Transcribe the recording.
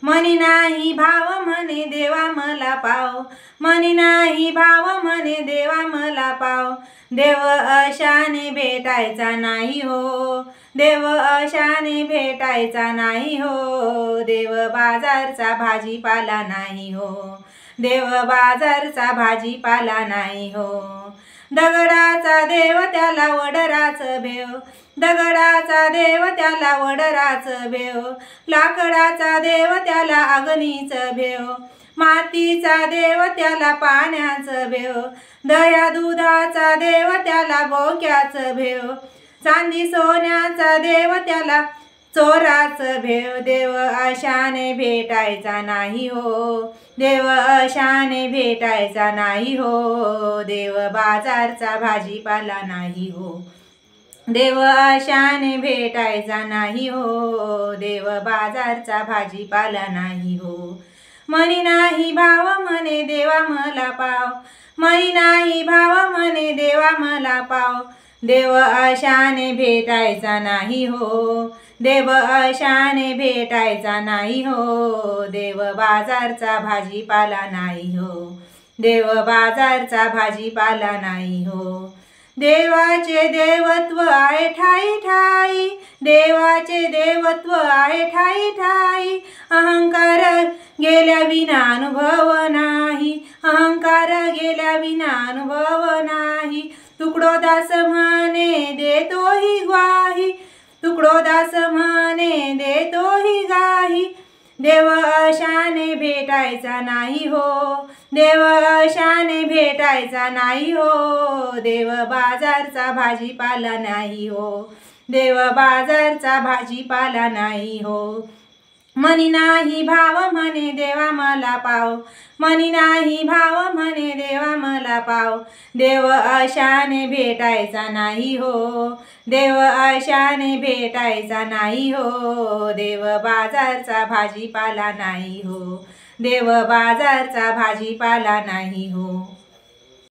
मनी नाही भाव म्हणे देवा मला पाव, मनी नाही भाव म्हणे देवा मला पाव। देव अशाने भेटायचा नाही हो, देव अशाने भेटायचा नाही हो। देव बाजारचा भाजीपाला नाही हो, देव बाजारचा भाजीपाला नाही हो। दगडाचा देव त्याला वडराच भेव, दगडाचा देव त्याला वडराच भेव। लाकडाचा देव त्याला अग्नीच भेव, मातीचा देव त्याला पाण्याच भेव। दया दुधाचा देव त्याला बोक्याच भेव, चांदी सोन्याचा देव त्याला चोराच भेव। देव अशाने भेटायचा नाही हो, देव अशाने भेटायचा नाही हो। देव बाजारचा भाजीपाला नाही हो, देव अशाने भेटायचा नाही हो। देव बाजारचा भाजीपाला नाही हो। मनी नाही भाव म्हणे देवा मला पाव, मनी नाही भाव म्हणे देवा मला पाव। देव अशाने भेटायचा नाही हो, देव अशाने भेटायचा नाही हो। देव बाजारचा भाजीपाला नाही हो, देव बाजारचा भाजीपाला नाही हो। देवाचे देवत्व आहे ठाई ठाई, देवाचे देवत्व आहे ठाई ठाई। अहंकार गेल्या विना अनुभव नाही, अहंकार गेल्या विना अनुभव नाही। तुकडोदास म्हणे देतो ही ग्वाही, तुकडोदास म्हणे देतो ही गाही। देव अशाने भेटायचा नाही हो, देव अशाने भेटायचा नाही हो। देव बाजारचा भाजीपाला नाही हो, देव बाजारचा भाजीपाला नाही हो। मनी नाही भाव म्हणे देवा मला पाव, मनी नाही भाव म्हणे देवा मला पाव। देव अशाने भेटायचा नाही हो, देव अशाने भेटायचा नाही हो। देव बाजारचा भाजीपाला नाही हो, देव बाजारचा भाजीपाला नाही हो।